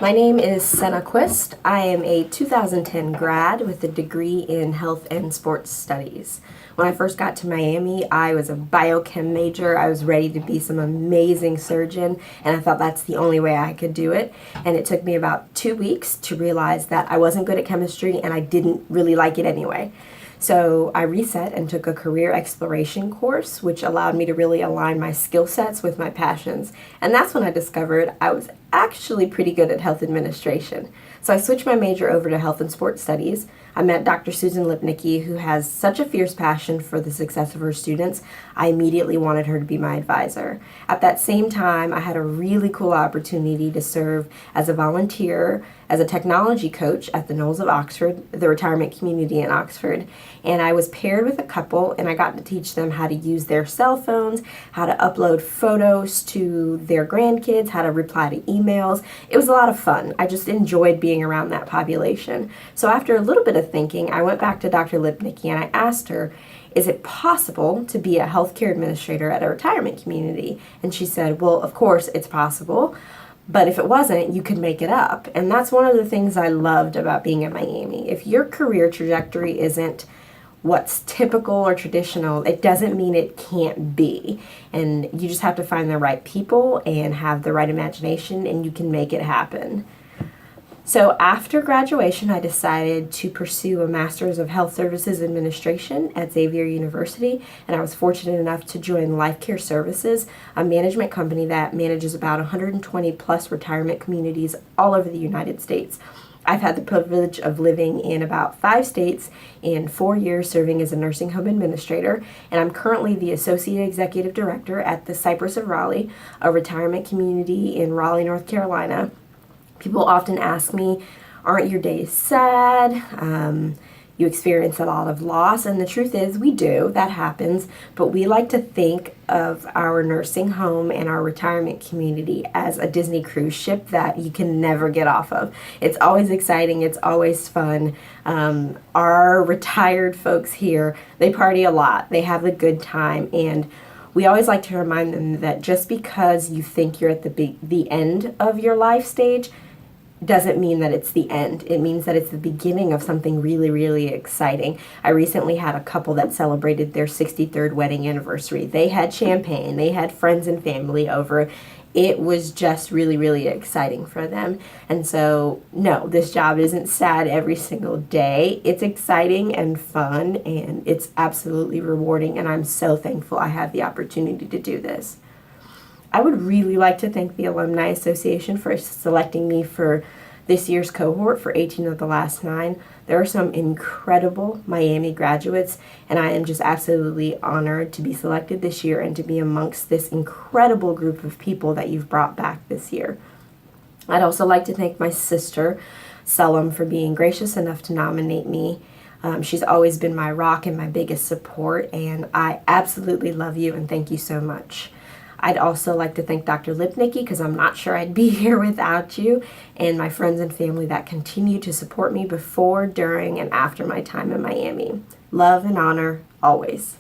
My name is Sena Quist. I am a 2010 grad with a degree in health and sports studies. When I first got to Miami, I was a biochem major. I was ready to be some amazing surgeon, and I thought that's the only way I could do it. And it took me about 2 weeks to realize that I wasn't good at chemistry and I didn't really like it anyway. So I reset and took a career exploration course, which allowed me to really align my skill sets with my passions. And that's when I discovered I was actually pretty good at health administration. So I switched my major over to health and sports studies. I met Dr. Susan Lipnicki, who has such a fierce passion for the success of her students. I immediately wanted her to be my advisor. At that same time, I had a really cool opportunity to serve as a volunteer as a technology coach at the Knolls of Oxford, the retirement community in Oxford. And I was paired with a couple, and I got to teach them how to use their cell phones, how to upload photos to their grandkids, how to reply to emails. It was a lot of fun. I just enjoyed being around that population. So after a little bit of thinking, I went back to Dr. Lipnicki and I asked her, is it possible to be a healthcare administrator at a retirement community? And she said, well, of course it's possible, but if it wasn't, you could make it up. And that's one of the things I loved about being in Miami. If your career trajectory isn't what's typical or traditional, it doesn't mean it can't be. And you just have to find the right people and have the right imagination, and you can make it happen. So after graduation, I decided to pursue a Master's of Health Services Administration at Xavier University, and I was fortunate enough to join Life Care Services, a management company that manages about 120 plus retirement communities all over the United States. I've had the privilege of living in about 5 states in 4 years serving as a nursing home administrator, and I'm currently the Associate Executive Director at the Cypress of Raleigh, a retirement community in Raleigh, North Carolina. People often ask me, aren't your days sad? You experience a lot of loss, and the truth is we do, that happens, but we like to think of our nursing home and our retirement community as a Disney cruise ship that you can never get off of. It's always exciting, it's always fun. Our retired folks here, they party a lot, they have a good time, and we always like to remind them that just because you think you're at the end of your life stage doesn't mean that it's the end. It means that it's the beginning of something really, really exciting. I recently had a couple that celebrated their 63rd wedding anniversary. They had champagne, they had friends and family over. It was just really, really exciting for them. And so, no, this job isn't sad every single day. It's exciting and fun, and it's absolutely rewarding, and I'm so thankful I have the opportunity to do this. I would really like to thank the Alumni Association for selecting me for this year's cohort for 18 of the last 9. There are some incredible Miami graduates, and I am just absolutely honored to be selected this year and to be amongst this incredible group of people that you've brought back this year. I'd also like to thank my sister, Selim, for being gracious enough to nominate me. She's always been my rock and my biggest support, and I absolutely love you and thank you so much. I'd also like to thank Dr. Lipnicki, because I'm not sure I'd be here without you, and my friends and family that continue to support me before, during, and after my time in Miami. Love and honor, always.